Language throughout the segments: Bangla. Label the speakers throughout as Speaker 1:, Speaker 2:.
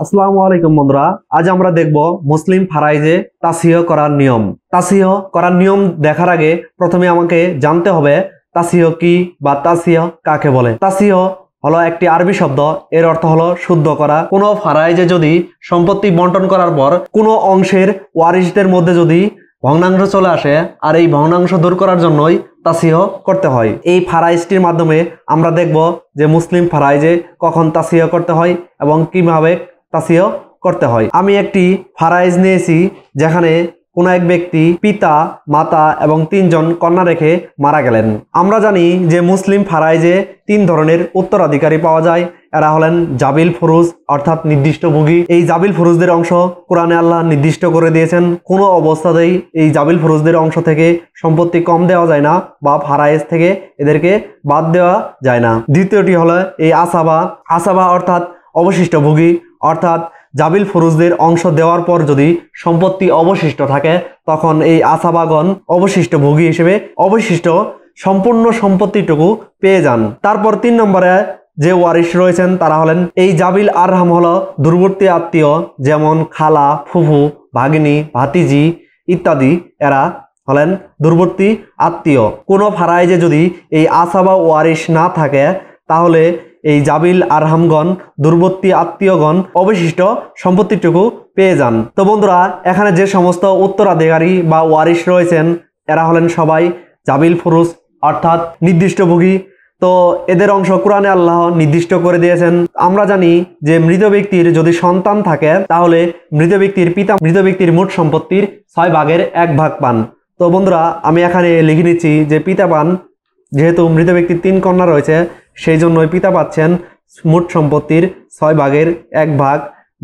Speaker 1: আসসালামু আলাইকুম বন্ধুরা, আজ আমরা দেখব মুসলিম ফারাইজে তাসিহ করার নিয়ম। তাসিহ করার নিয়ম দেখার আগে প্রথমে আমাকে জানতে হবে তাসিহ কি বা তাসিহ কাকে বলে। তাসিহ হলো একটি আরবি শব্দ, এর অর্থ হলো শুদ্ধ করা। কোনো ফারাইজে যদি সম্পত্তি বন্টন করার পর কোনো অংশের ওয়ারিশদের মধ্যে যদি ভগ্নাংশ চলে আসে, আর এই ভগ্নাংশ দূর করার জন্যই তাসিহ করতে হয়। এই ফারাইজটির মাধ্যমে আমরা দেখব যে মুসলিম ফারাইজে কখন তাসিহ করতে হয় এবং কিভাবে তাসিহ করতে হয়। আমি একটি ফারাইজ নিয়েছি যেখানে কোনো এক ব্যক্তি পিতা, মাতা এবং 3 জন কন্যা রেখে মারা গেলেন। আমরা জানি যে মুসলিম ফারাইজে 3 ধরনের উত্তরাধিকারী পাওয়া যায়। এরা হলেন জাবিল ফুরুজ অর্থাৎ নির্দিষ্ট ভোগী। এই জাবিল ফুরুজদের অংশ কোরআনে আল্লাহ নির্দিষ্ট করে দিয়েছেন। কোনো অবস্থাতেই এই জাবিল ফুরুজদের অংশ থেকে সম্পত্তি কম দেওয়া যায় না বা ফারাইজ থেকে এদেরকে বাদ দেওয়া যায় না। দ্বিতীয়টি হলো এই আসাবা অর্থাৎ অবশিষ্ট ভোগী, অর্থাৎ জাবিল ফুরুজদের অংশ দেওয়ার পর যদি সম্পত্তি অবশিষ্ট থাকে তখন এই আসাবাগণ অবশিষ্ট ভোগী হিসেবে অবশিষ্ট সম্পূর্ণ সম্পত্তিটুকু পেয়ে যান। তারপর 3 নম্বরে যে ওয়ারিশ রয়েছেন তারা হলেন এই জাবিল আরহাম, হলো দূরবর্তী আত্মীয়, যেমন খালা, ফুফু, ভাগিনী, ভাতিজি ইত্যাদি। এরা হলেন দূরবর্তী আত্মীয়। কোনো ফারাইজে যদি এই আসাবা ওয়ারিশ না থাকে তাহলে এই জাবিল আরহামগণ, দূরবর্তী আত্মীয়গণ অবশিষ্ট সম্পত্তিটুকু পেয়ে যান। তো বন্ধুরা, এখানে যে সমস্ত উত্তরাধিকারী বা ওয়ারিশ রয়েছেন এরা হলেন সবাই জাবিল ফুরুজ অর্থাৎ নির্দিষ্টভোগী। তো এদের অংশ কোরআনে আল্লাহ নির্দিষ্ট করে দিয়েছেন। আমরা জানি যে মৃত ব্যক্তির যদি সন্তান থাকে তাহলে মৃত ব্যক্তির পিতা মৃত ব্যক্তির মোট সম্পত্তির 6 ভাগের 1 ভাগ পান। তো বন্ধুরা, আমি এখানে লিখে নিচ্ছি যে পিতা পান, যেহেতু মৃত ব্যক্তির 3 কন্যা রয়েছে সেই জন্যই পিতা পাচ্ছেন মোট সম্পত্তির 6 ভাগের 1 ভাগ,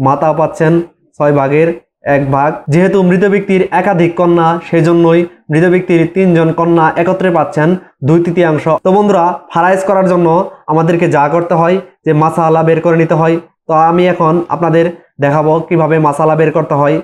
Speaker 1: মাতা পাচ্ছেন 6 ভাগের 1 ভাগ। যেহেতু মৃত ব্যক্তির একাধিক কন্যা সেই জন্যই মৃত ব্যক্তির 3 জন কন্যা একত্রে পাচ্ছেন 2/3। তো বন্ধুরা, ফারাইজ করার জন্য আমাদেরকে যা করতে হয় যে মাসালা বের করে নিতে হয়। তো আমি এখন আপনাদের দেখাবো কিভাবে মাসালা বের করতে হয়।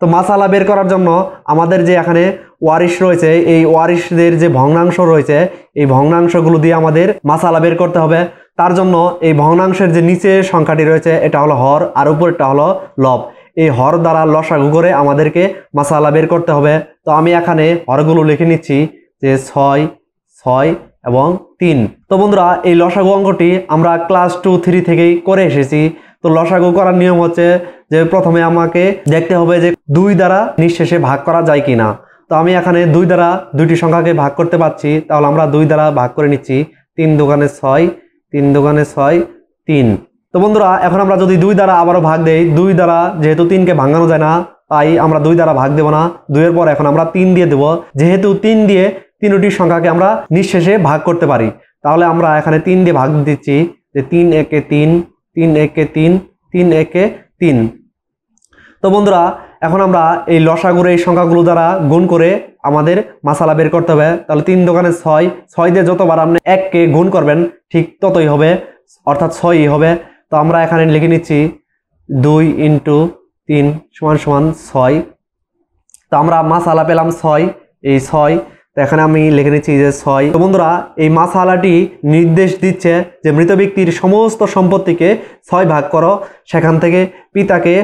Speaker 1: তো মাসালা বের করার জন্য আমাদের যে এখানে ওয়ারিশ রয়েছে এই ওয়ারিশদের যে ভগ্নাংশ রয়েছে এই ভগ্নাংশগুলো দিয়ে আমাদের মাসালা বের করতে হবে। তার জন্য এই ভগ্নাংশের যে নিচের সংখ্যাটি রয়েছে এটা হলো হর আর উপরেরটা হলো লব। এই হর দ্বারা লসাগু করে আমাদেরকে মাসালা বের করতে হবে। তো আমি এখানে হরগুলো লিখে নিচ্ছি যে 6, 6 এবং 3। তো বন্ধুরা, এই লসাগু অঙ্কটি আমরা ক্লাস 2-3 থেকেই করে এসেছি। তো লসাগু করার নিয়ম হচ্ছে যে প্রথমে আমাকে দেখতে হবে যে 2 দ্বারা নিঃশেষে ভাগ করা যায় কিনা। তো আমি এখানে 2 দ্বারা দুইটি সংখ্যাকে ভাগ করতে পারছি, তাহলে আমরা 2 দ্বারা ভাগ করে নিচ্ছি। 3 দুগুণে 6, 3 দুগুণে 6, 3। তো বন্ধুরা, এখন আমরা যদি 2 দ্বারা আবারও ভাগ দেই, 2 দ্বারা যেহেতু 3কে ভাঙানো যায় না তাই আমরা 2 দ্বারা ভাগ দেব না। 2 এর পর এখন আমরা 3 দিয়ে দেব, যেহেতু 3 দিয়ে 3টি সংখ্যাকে আমরা নিঃশেষে ভাগ করতে পারি। তাহলে আমরা এখানে 3 দিয়ে ভাগ দিচ্ছি যে 3 একে 3, 3 একে 3, 3 একে 3। তো বন্ধুরা, এখন আমরা এই লসাগুর এই সংখ্যাগুলো দ্বারা গুণ করে আমাদের মাসালা বের করতে হবে। তাহলে 3 দুগুণে 6, 6 দিয়ে যতবার আপনি 1কে গুণ করবেন ঠিক ততই হবে, অর্থাৎ 6ই হবে। তো আমরা এখানে লিখে নিচ্ছি 2 × 3 = 6। তো আমরা মাসালা পেলাম 6, এই 6। তো এখানে আমি লিখে নিচ্ছি যে 6। তো বন্ধুরা, এই মাসালাটি নির্দেশ দিচ্ছে যে মৃত ব্যক্তির সমস্ত সম্পত্তিকে 6 ভাগ করো, সেখান থেকে পিতাকে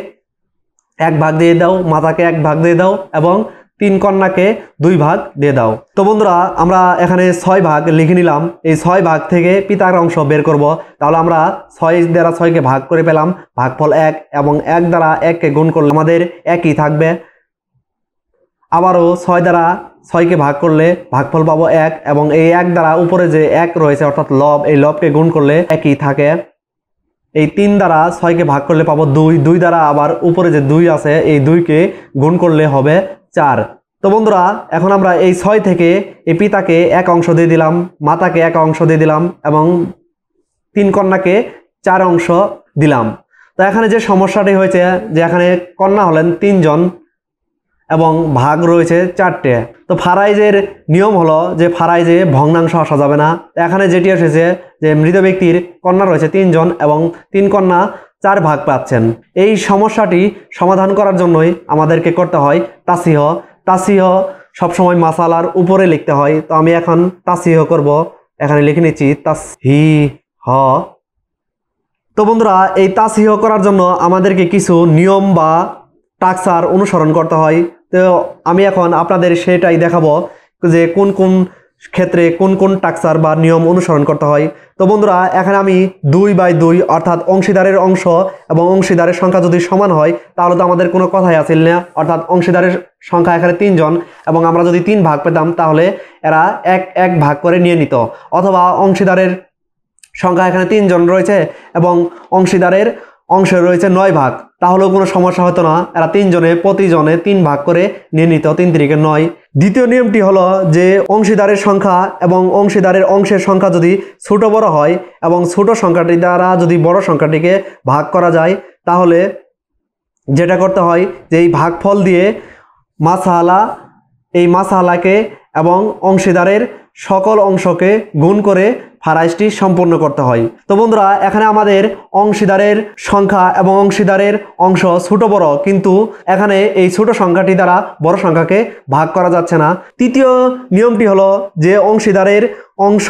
Speaker 1: 1 ভাগ দিয়ে দাও, মাতাকে 1 ভাগ দিয়ে দাও এবং 3 কন্যাকে 2 ভাগ দিয়ে দাও। তো বন্ধুরা, আমরা এখানে 6 ভাগ লিখে নিলাম। এই 6 ভাগ থেকে পিতার অংশ বের করব। তাহলে আমরা 6 দ্বারা 6কে ভাগ করে পেলাম ভাগফল 1 এবং 1 দ্বারা 1কে গুণ করলে আমাদের 1ই থাকবে। আবারও 6 দ্বারা 6কে ভাগ করলে ভাগফল পাবো 1 এবং এই 1 দ্বারা উপরে যে 1 রয়েছে অর্থাৎ লব, এই লবকে গুণ করলে 1ই থাকে। এই 3 দ্বারা 6কে ভাগ করলে পাবো 2, 2 দ্বারা আবার উপরে যে 2 আছে এই 2কে গুণ করলে হবে 4। তো বন্ধুরা, এখন আমরা এই 6 থেকে এই পিতাকে 1 অংশ দিয়ে দিলাম, মাতাকে 1 অংশ দিয়ে দিলাম এবং 3 কন্যাকে 4 অংশ দিলাম। তো এখানে যে সমস্যাটি হয়েছে যে এখানে কন্যা হলেন 3 জন এবং ভাগ রয়েছে 4টে। তো ফারাইজের নিয়ম হলো যে ফারাইজে ভগ্নাংশ আসা যাবে না। এখানে যেটি এসেছে যে মৃত ব্যক্তির কন্যা রয়েছে 3 জন এবং 3 কন্যা 4 ভাগ পাচ্ছেন। এই সমস্যাটি সমাধান করার জন্যই আমাদেরকে করতে হয় তাসিহ। তাসিহ সবসময় মাসালার উপরে লিখতে হয়। তো আমি এখন তাসিহ করব, এখানে লিখে নিচ্ছি তাসহিহ। তো বন্ধুরা এই তাসহিহ করার জন্য আমাদেরকে কিছু নিয়ম বা টাকসার অনুসরণ করতে হয়। তো আমি এখন আপনাদের সেটাই দেখাবো যে কোন কোন ক্ষেত্রে কোন কোন টাকসার বা নিয়ম অনুসরণ করতে হয়। তো বন্ধুরা এখানে আমি 2/2 অর্থাৎ অংশীদারের অংশ এবং অংশীদারের সংখ্যা যদি সমান হয় তাহলে তো আমাদের কোনো কথাই আসিল না, অর্থাৎ অংশীদারের সংখ্যা এখানে 3 জন এবং আমরা যদি 3 ভাগ পেতাম তাহলে এরা এক ভাগ করে নিয়ে নিত, অথবা অংশীদারের সংখ্যা এখানে 3 জন রয়েছে এবং অংশীদারের অংশে রয়েছে 9 ভাগ, তাহলেও কোনো সমস্যা হতো না, এরা 3 জনে প্রতিজনে 3 ভাগ করে নিয়ে নিত, 3 3 9। দ্বিতীয় নিয়মটি হলো যে অংশীদারের সংখ্যা এবং অংশীদারের অংশের সংখ্যা যদি ছোট বড় হয় এবং ছোট সংখ্যাটি দ্বারা যদি বড় সংখ্যাটিকে ভাগ করা যায় তাহলে যেটা করতে হয় যে এই ভাগফল দিয়ে এই মাসআলাকে এবং অংশীদারের সকল অংশকে গুণ করে ফারাইজটি সম্পূর্ণ করতে হয়। তো বন্ধুরা এখানে আমাদের অংশীদারের সংখ্যা এবং অংশীদারের অংশ ছোট বড়, কিন্তু এখানে এই ছোট সংখ্যাটি দ্বারা বড় সংখ্যাকে ভাগ করা যাচ্ছে না। তৃতীয় নিয়মটি হলো যে অংশীদারের অংশ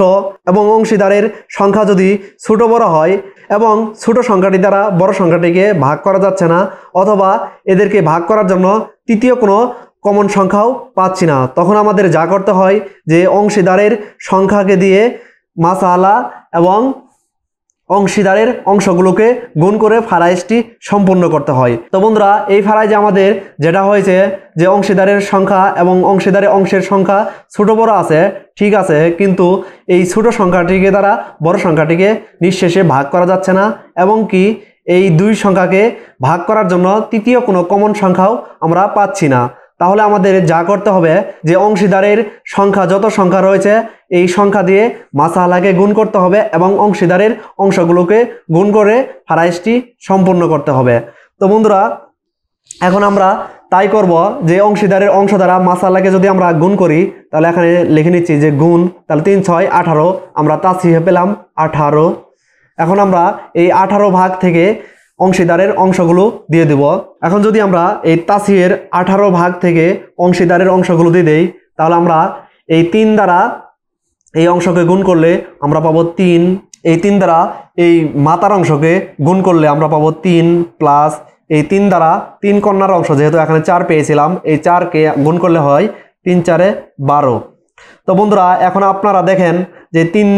Speaker 1: এবং অংশীদারের সংখ্যা যদি ছোট বড় হয় এবং ছোট সংখ্যাটি দ্বারা বড় সংখ্যাটিকে ভাগ করা যাচ্ছে না, অথবা এদেরকে ভাগ করার জন্য তৃতীয় কোনো কমন সংখ্যাও পাচ্ছি না, তখন আমাদের যা করতে হয় যে অংশীদারের সংখ্যাকে দিয়ে মাসআলা এবং অংশীদারের অংশগুলোকে গুণ করে ফারাইজটি সম্পূর্ণ করতে হয়। তো বন্ধুরা এই ফারাইজে আমাদের যেটা হয়েছে যে অংশীদারের সংখ্যা এবং অংশীদারের অংশের সংখ্যা ছোট বড় আছে, ঠিক আছে, কিন্তু এই ছোট সংখ্যাটিকে দ্বারা বড় সংখ্যাটিকে নিঃশেষে ভাগ করা যাচ্ছে না, এবং কি এই দুই সংখ্যাকে ভাগ করার জন্য তৃতীয় কোনো কমন সংখ্যাও আমরা পাচ্ছি না। তাহলে আমাদের যা করতে হবে যে অংশীদারের সংখ্যা যত সংখ্যা রয়েছে এই সংখ্যা দিয়ে মাসআলাকে গুণ করতে হবে এবং অংশীদারের অংশগুলোকে গুণ করে ফারাইজটি সম্পূর্ণ করতে হবে। তো বন্ধুরা এখন আমরা তাই করব যে অংশীদারের অংশ দ্বারা মাসআলাকে যদি আমরা গুণ করি তাহলে এখানে লিখে নিচ্ছি যে গুণ, তাহলে 3 6 18, আমরা তাসহিহ পেলাম 18। এখন আমরা এই 18 ভাগ থেকে অংশীদারের অংশগুলো দিয়ে দেব। এখন যদি আমরা এই তাসহিহের 18 ভাগ থেকে অংশীদারের অংশগুলো দিয়ে দেই তাহলে আমরা এই 3 দ্বারা এই অংশকে গুণ করলে আমরা পাবো 3, এই 3 দ্বারা এই মাতার অংশকে গুণ করলে আমরা পাবো 3 প্লাস এই 3 দ্বারা 3 কন্যার অংশ, যেহেতু এখানে 4 পেয়েছিলাম, এই 4কে গুণ করলে হয় 3 4 12। তো বন্ধুরা এখন আপনারা দেখেন যে 3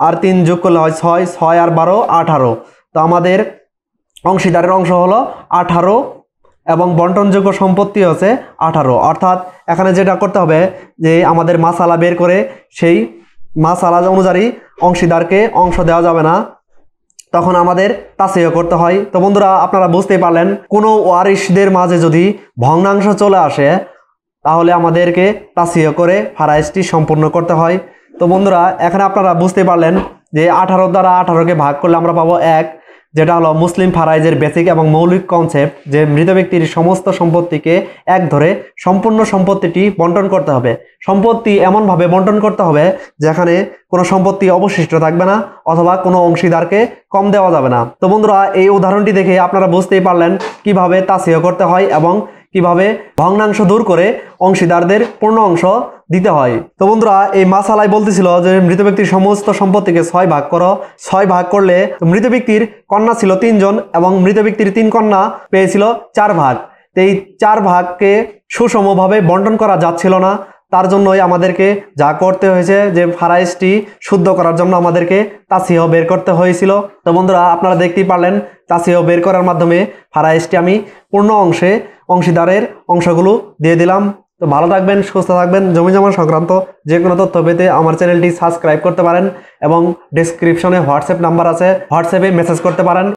Speaker 1: আর 3 যোগ করলে হয় 6, 6 আর 12 18। তো আমাদের অংশীদারের অংশ হলো 18 এবং বন্টনযোগ্য সম্পত্তি হচ্ছে 18, অর্থাৎ এখানে যেটা করতে হবে যে আমাদের মাসআলা বের করে সেই মাসআলা অনুযায়ী অংশীদারকে অংশ দেওয়া যাবে না, তখন আমাদের তাসহিহ করতে হয়। তো বন্ধুরা আপনারা বুঝতেই পারলেন কোনো ওয়ারিশদের মাঝে যদি ভগ্নাংশ চলে আসে তাহলে আমাদেরকে তাসহিহ করে ফারাইজটি সম্পূর্ণ করতে হয়। তো বন্ধুরা এখানে আপনারা বুঝতে পারলেন যে 18 দ্বারা 18কে ভাগ করলে আমরা পাবো 1, যেটা হলো মুসলিম ফারাইজের বেসিক এবং মৌলিক কনসেপ্ট, যে মৃত ব্যক্তির সমস্ত সম্পত্তিকে এক ধরে সম্পূর্ণ সম্পত্তিটি বন্টন করতে হবে। সম্পত্তি এমনভাবে বন্টন করতে হবে যেখানে কোনো সম্পত্তি অবশিষ্ট থাকবে না অথবা কোনো অংশীদারকে কম দেওয়া যাবে না। তো বন্ধুরা এই উদাহরণটি দেখে আপনারা বুঝতেই পারলেন কিভাবে তাসহিহ করতে হয় এবং কিভাবে ভগ্নাংশ দূর করে অংশীদারদের পূর্ণ অংশ দিতে হয়। তো বন্ধুরা এই মাসআলাই বলতেছিল যে মৃত ব্যক্তির সমস্ত সম্পত্তিকে 6 ভাগ করো, 6 ভাগ করলে মৃত ব্যক্তির কন্যা ছিল 3 জন এবং মৃত ব্যক্তির 3 কন্যা পেয়েছিল 4 ভাগ। তো এই 4 ভাগকে সুষমভাবে বন্টন করা যাচ্ছিল না, তার জন্যই আমাদেরকে যা করতে হয়েছে যে ফারাইজটি শুদ্ধ করার জন্য আমাদেরকে তাসহিহ বের করতে হয়েছিল। তো বন্ধুরা আপনারা দেখতেই পারলেন তাসহিহ বের করার মাধ্যমে ফারাইজটি আমি পূর্ণ অংশে অংশীদারের অংশগুলো দিয়ে দিলাম। তো ভালো থাকবেন, সুস্থ থাকবেন। জমি জমা সংক্রান্ত যে কোনো তথ্য পেতে আমার চ্যানেলটি সাবস্ক্রাইব করতে পারেন এবং ডেসক্রিপশনে হোয়াটসঅ্যাপ নাম্বার আছে, হোয়াটসঅ্যাপে মেসেজ করতে পারেন।